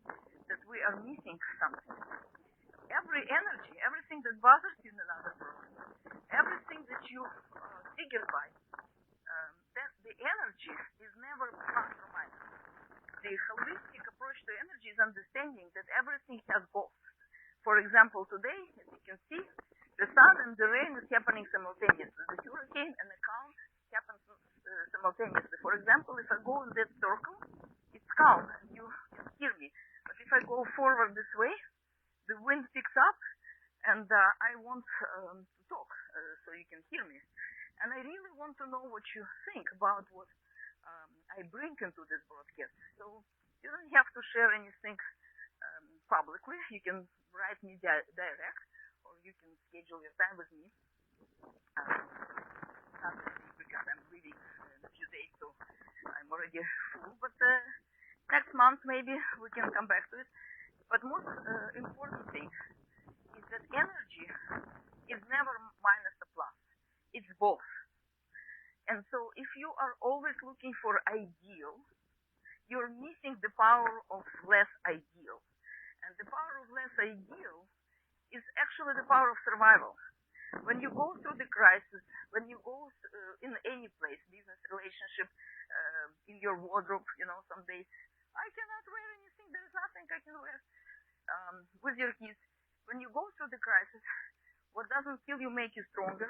Speaker 2: that we are missing something. Every energy, everything that bothers you in another person, everything that you triggered by, that the energy is never plus or minus. The holistic approach to energy is understanding that everything has both. For example, today, as you can see, the sun and the rain is happening simultaneously. The hurricane and the calm happens simultaneously. For example, if I go in that circle, it's calm. You hear me. But if I go forward this way, the wind picks up, and I want to talk so you can hear me. And I really want to know what you think about what I bring into this broadcast. So you don't have to share anything publicly. You can write me direct, or you can schedule your time with me. Not this week because I'm leaving in a few days, so I'm already full. But next month maybe we can come back to it. But most important thing is that energy is never minus a plus. It's both. And so if you are always looking for ideal, you're missing the power of less ideal. And the power of less ideal is actually the power of survival. When you go through the crisis, when you go in any place, business, relationship, in your wardrobe, some days, I cannot wear anything, there's nothing I can wear. With your kids, when you go through the crisis, what doesn't kill you make you stronger,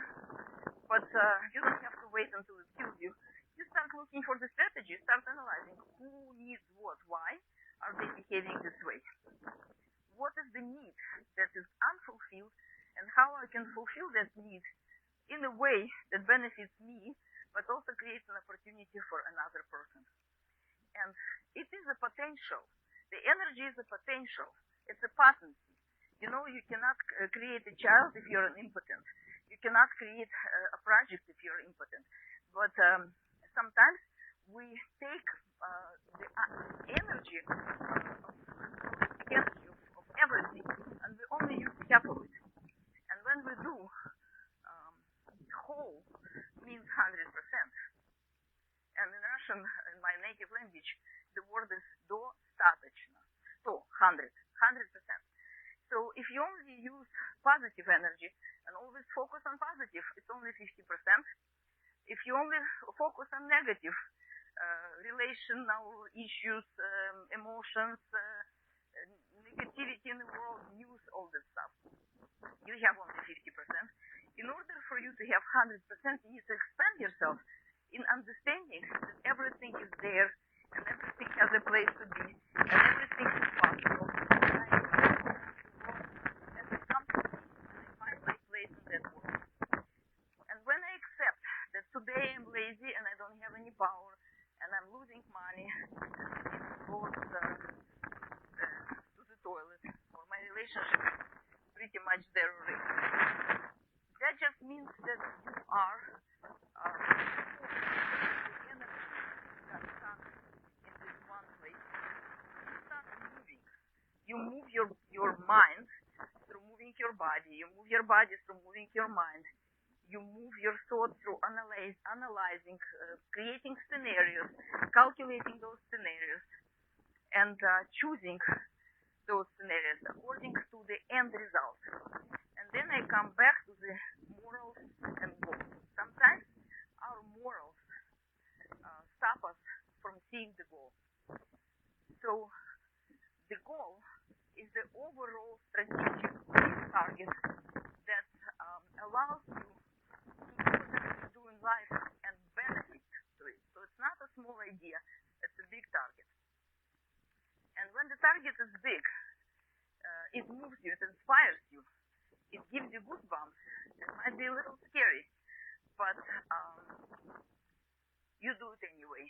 Speaker 2: but you don't have to wait until it kills you. You start looking for the strategy, start analyzing who needs what, why are they behaving this way, what is the need that is unfulfilled, and how I can fulfill that need in a way that benefits me, but also creates an opportunity for another person. And it is a potential. The energy is a potential. It's a potency. You cannot create a child if you're an impotent. You cannot create a project if you're impotent. But sometimes we take the energy of everything, and we only use half of it. And when we do, whole means 100%. And in Russian, in my native language, the word is достаточно. 100%. So if you only use positive energy and always focus on positive, it's only 50%. If you only focus on negative, relational issues, emotions, negativity in the world, news, all that stuff, you have only 50%. In order for you to have 100%, you need to expand yourself in understanding that everything is there, and everything has a place to be, and everything is possible. As a company, I find my place in that world. And when I accept that today I'm lazy and I don't have any power, and I'm losing money, and goes to the toilet, or my relationship is pretty much there already, that just means that you are you move your mind through moving your body. You move your body through moving your mind. You move your thoughts through analyzing, creating scenarios, calculating those scenarios, and choosing those scenarios according to the end result. And then I come back to the morals and goals. Sometimes our morals stop us from seeing the goal. So the goal is the overall strategic target that allows you to do whatever you do in life and benefit to it. So it's not a small idea, it's a big target. And when the target is big, it moves you, it inspires you, it gives you goosebumps. It might be a little scary, but you do it anyway,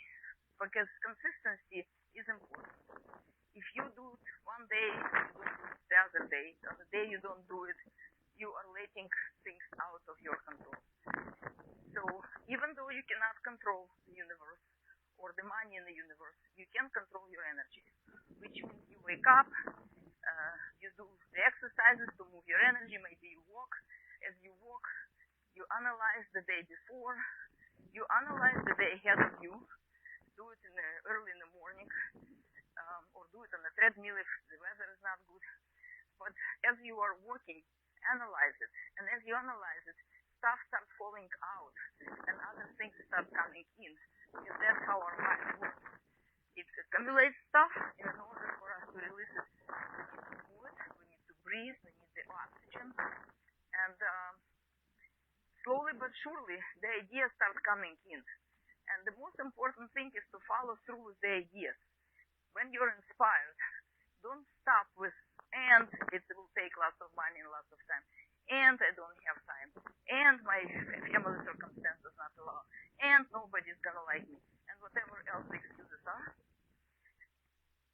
Speaker 2: because consistency is important. If you do it one day, you don't do it the other day. On the day you don't do it, you are letting things out of your control. So even though you cannot control the universe or the money in the universe, you can control your energy, which means you wake up, you do the exercises to move your energy, maybe you walk. As you walk, you analyze the day before, you analyze the day ahead of you, do it early in the morning, or do it on a treadmill if the weather is not good. But as you are working, analyze it. And as you analyze it, stuff starts falling out and other things start coming in. Because that's how our mind works. It accumulates stuff, and in order for us to release it, we need to move it, we need to breathe, we need the oxygen. And slowly but surely, the ideas start coming in. And the most important thing is to follow through with the ideas. when you're inspired, don't stop with, and it will take lots of money and lots of time, and I don't have time, and my family circumstances not allow, and nobody's gonna like me, and whatever else the excuses are.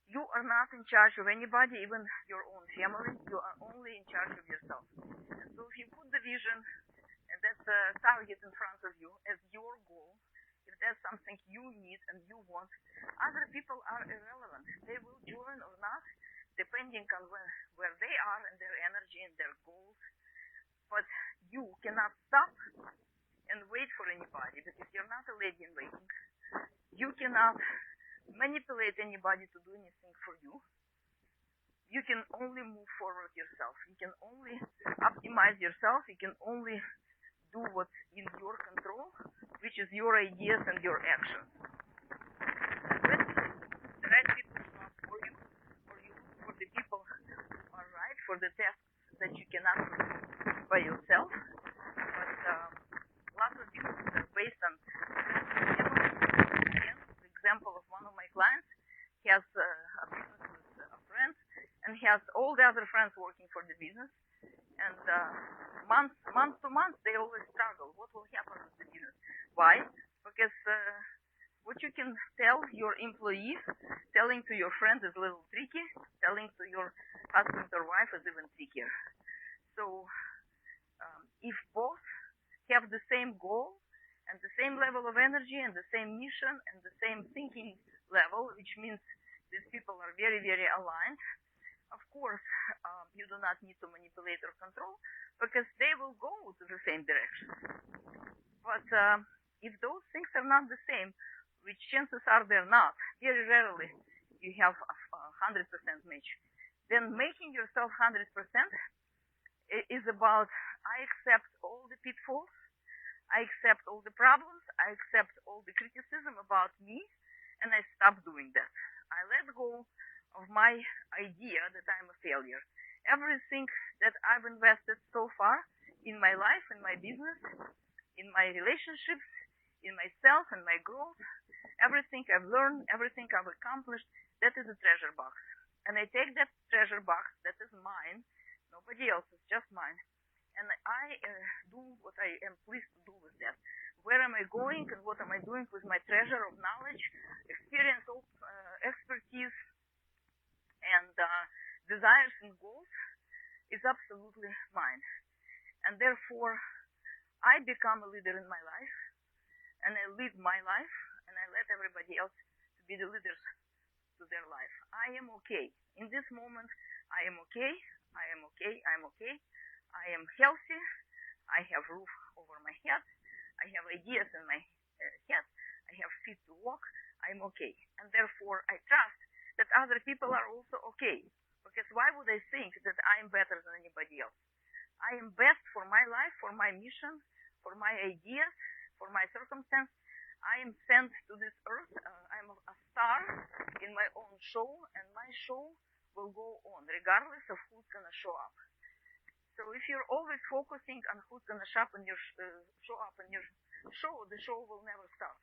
Speaker 2: You are not in charge of anybody, even your own family. You are only in charge of yourself. And so if you put the vision and that target in front of you as your goal, if that's something you need and you want, other people are irrelevant. They will join or not, depending on where they are and their energy and their goals. But you cannot stop and wait for anybody, because you're not a lady in waiting. You cannot manipulate anybody to do anything for you. You can only move forward yourself. You can only optimize yourself. You can only do what's in your control, which is your ideas and your actions. The right people are not for you, or you look for the people who are right for the tasks that you cannot do by yourself. But lots of people are based on the example of one of my clients. He has a business with a friend, and he has all the other friends working for the business. And month to month, they always struggle. What will happen with the business? Why? Because what you can tell your employees, telling to your friend is a little tricky. Telling to your husband or wife is even trickier. So if both have the same goal and the same level of energy and the same mission and the same thinking level, which means these people are very, very aligned, of course, you do not need to manipulate or control, because they will go to the same direction. But if those things are not the same, which chances are they're not, very rarely you have a 100% match, then making yourself 100% is about, I accept all the pitfalls, I accept all the problems, I accept all the criticism about me, and I stop doing that. I let go of my idea that I'm a failure. Everything that I've invested so far in my life, in my business, in my relationships, in myself and my growth, everything I've learned, everything I've accomplished, that is a treasure box. And I take that treasure box that is mine, nobody else's, just mine, and I do what I am pleased to do with that. Where am I going and what am I doing with my treasure of knowledge, experience, expertise, and desires and goals is absolutely mine. And therefore, I become a leader in my life, and I live my life, and I let everybody else to be the leaders to their life. I am okay. In this moment, I am okay. I am okay. I am okay. I am healthy. I have roof over my head. I have ideas in my head. I have feet to walk. I'm okay. And therefore, I trust that other people are also okay. Because why would I think that I'm better than anybody else? I am best for my life, for my mission, for my ideas, for my circumstance. I am sent to this earth. I'm a star in my own show, and my show will go on regardless of who's going to show up. So if you're always focusing on who's going to show up in your show, the show will never start.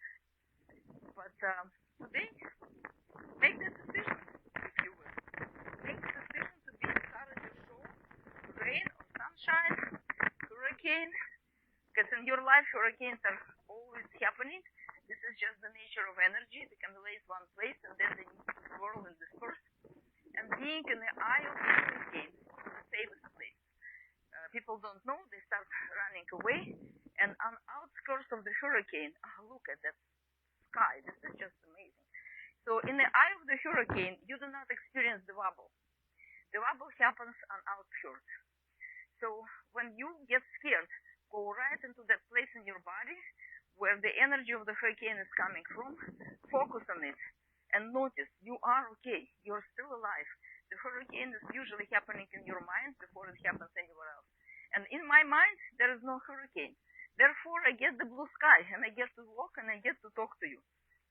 Speaker 2: But today, make the decision, if you will. Make the decision to be the star of your show, rain or sunshine, hurricane, because in your life, hurricanes are always happening. This is just the nature of energy. They accumulate one place and then they need to swirl and disperse. And being in the eye of the hurricane is the safest place. People don't know, they start running away, and on outskirts of the hurricane, look at that sky, this is just amazing. So in the eye of the hurricane, you do not experience the wobble. The wobble happens on outskirts. So when you get scared, go right into that place in your body where the energy of the hurricane is coming from, focus on it, and notice you are okay, you're still alive. The hurricane is usually happening in your mind before it happens anywhere else. And in my mind, there is no hurricane. Therefore, I get the blue sky, and I get to walk, and I get to talk to you.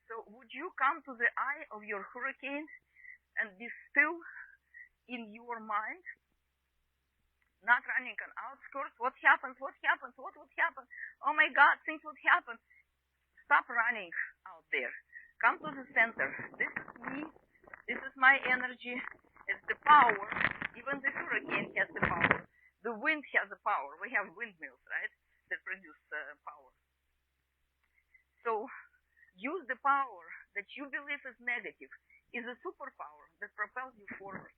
Speaker 2: So would you come to the eye of your hurricane and be still in your mind, not running on outskirts? What happens? What happens? What would happen? Oh my God, things would happen. Stop running out there. Come to the center. This is me
Speaker 1: This is my energy. It's the power. Even the hurricane has the power. The wind has the power. We have windmills, right, that produce power. So use the power that you believe is negative, is a superpower that propels you forward.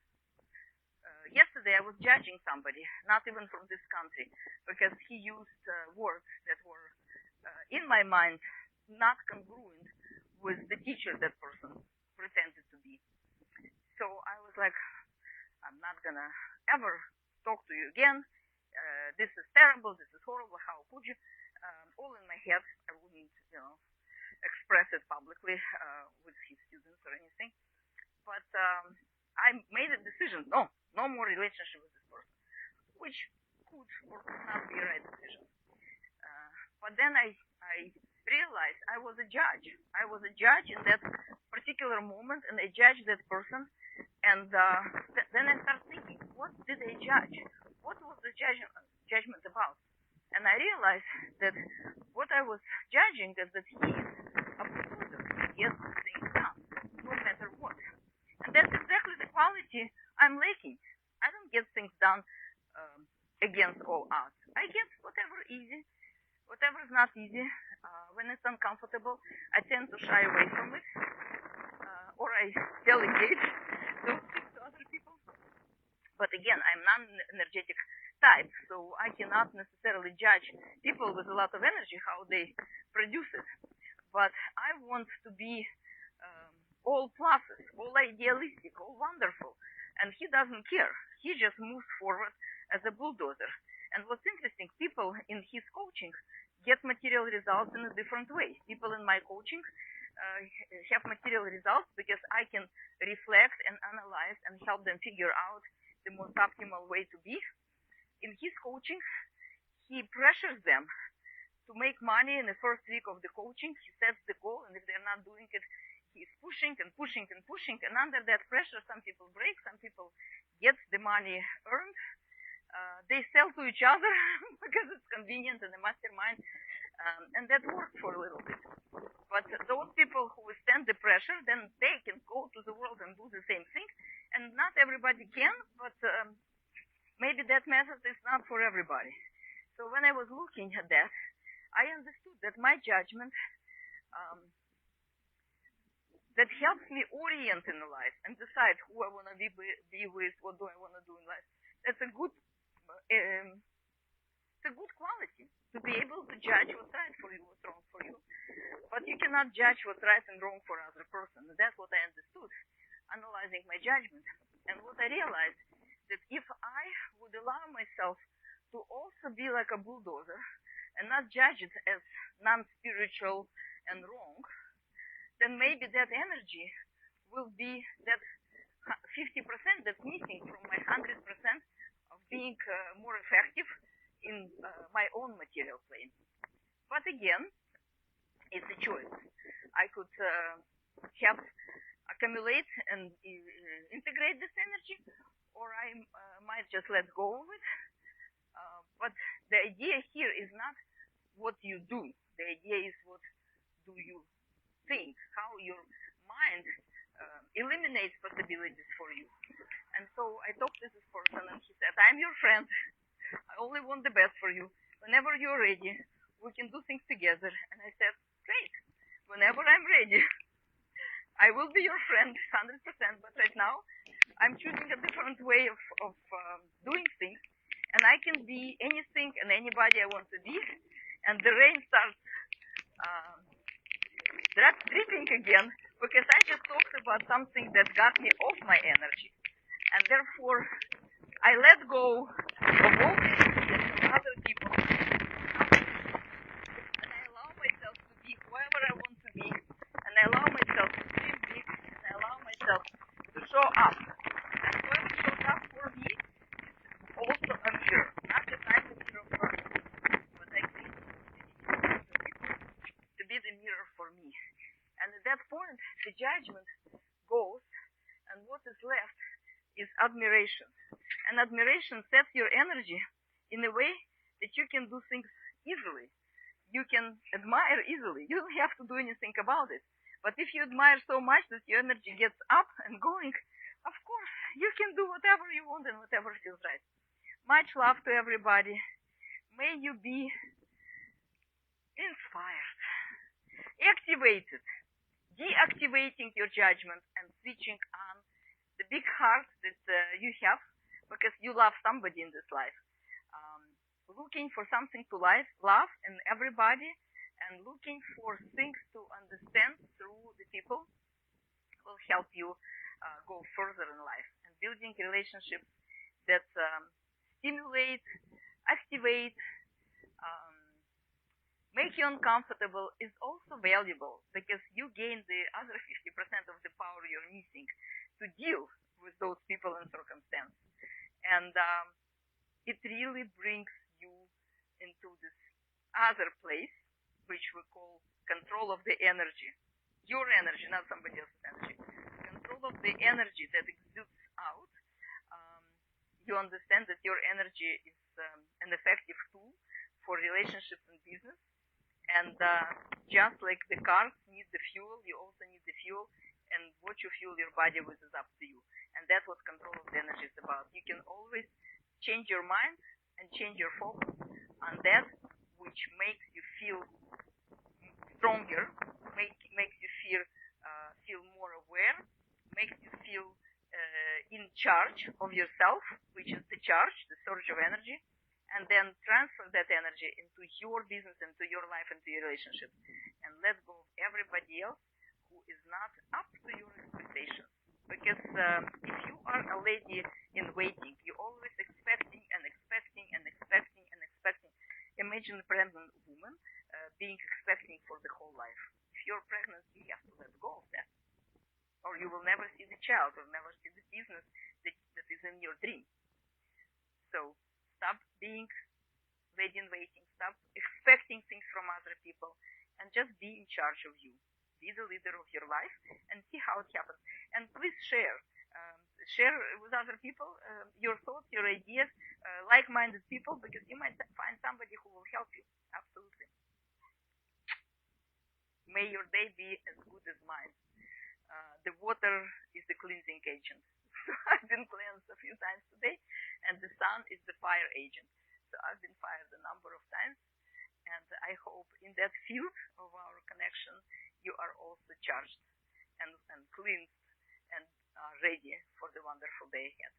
Speaker 1: Yesterday I was judging somebody, not even from this country, because he used words that were, in my mind, not congruent with the teacher that person pretended to be. So I was like, I'm not gonna ever talk to you again. This is terrible. This is horrible. How could you? All in my head. I wouldn't, express it publicly with his students or anything. But I made a decision. No more relationship with this person, which could or could not be a right decision. But then I realized I was a judge. I was a judge in that particular moment, and I judged that person. And then I started thinking, what did I judge? What was the judgment about? And I realized that what I was judging is that he is a bulldozer. He gets things done, no matter what. And that's exactly the quality I'm lacking. I don't get things done against all odds. I get whatever easy, whatever is not easy. When it's uncomfortable, I tend to shy away from it, or I delegate those things to other people. But again, I'm not an energetic type, so I cannot necessarily judge people with a lot of energy how they produce it. But I want to be all pluses, all idealistic, all wonderful. And he doesn't care. He just moves forward as a bulldozer. And what's interesting, people in his coaching get material results in a different way. People in my coaching have material results because I can reflect and analyze and help them figure out the most optimal way to be. In his coaching, he pressures them to make money in the first week of the coaching. He sets the goal, and if they're not doing it, he's pushing and pushing and pushing. And under that pressure, some people break, some people get the money earned. They sell to each other because it's convenient in the mastermind, and that works for a little bit. But those people who withstand the pressure, then they can go to the world and do the same thing. And not everybody can, but maybe that method is not for everybody. So when I was looking at that, I understood that my judgment that helps me orient in life and decide who I want to be with, what do I want to do in life. That's a good quality, to be able to judge what's right for you, what's wrong for you. But you cannot judge what's right and wrong for other person. That's what I understood, analyzing my judgment. And what I realized, that if I would allow myself to also be like a bulldozer and not judge it as non-spiritual and wrong, then maybe that energy will be that 50% that's missing from my 100% of being more effective in my own material plane. But again, it's a choice. I could have accumulate and integrate this energy, or I might just let go of it. But the idea here is not what you do. The idea is what do you think, how your mind eliminates possibilities for you. And so I talked to this person, and he said, I'm your friend. I only want the best for you. Whenever you're ready, we can do things together. And I said, great. Whenever I'm ready, I will be your friend 100%. But right now, I'm choosing a different way of doing things. And I can be anything and anybody I want to be. And the rain starts dripping again, because I just talked about something that got me off my energy. And therefore, I let go of all these other people. And I allow myself to be whoever I want to be. And I allow myself to dream big. And I allow myself to show up. And whoever shows up for me is also a mirror. Not just I'm the mirror for me, but I think to be the mirror for me. And at that point, the judgment goes, and what is left is admiration. And admiration sets your energy in a way that you can do things easily. You can admire easily. You don't have to do anything about it. But if you admire so much that your energy gets up and going, of course, you can do whatever you want and whatever feels right. Much love to everybody. May you be inspired, activated, deactivating your judgment and switching on the big heart that you have because you love somebody in this life. Looking for something to love in everybody and looking for things to understand through the people will help you go further in life. And building relationships that stimulate, activate, make you uncomfortable is also valuable because you gain the other 50% of the power you're missing to deal with those people and circumstances. And it really brings you into this other place, which we call control of the energy. Your energy, not somebody else's energy. Control of the energy that exudes out. You understand that your energy is an effective tool for relationships and business. And just like the cars need the fuel, you also need the fuel. And what you fuel your body with is up to you. And that's what control of the energy is about. You can always change your mind and change your focus on that which makes you feel stronger, makes you feel more aware, makes you feel in charge of yourself, which is the charge, the surge of energy, and then transfer that energy into your business, into your life, into your relationship, and let go of everybody else who is not up to your expectations. Because if you are a lady in waiting, you're always expecting and expecting and expecting and expecting. Imagine a pregnant woman being expecting for the whole life. If you're pregnant, you have to let go of that. Or you will never see the child or never see the business that is in your dream. So stop being lady in waiting. Stop expecting things from other people and just be in charge of you. Be the leader of your life and see how it happens. And please share. Share with other people your thoughts, your ideas, like-minded people, because you might find somebody who will help you. Absolutely. May your day be as good as mine. The water is the cleansing agent. So I've been cleansed a few times today, and the sun is the fire agent. So I've been fired a number of times, and I hope in that field of our connection, you are also charged and cleansed and ready for the wonderful day ahead.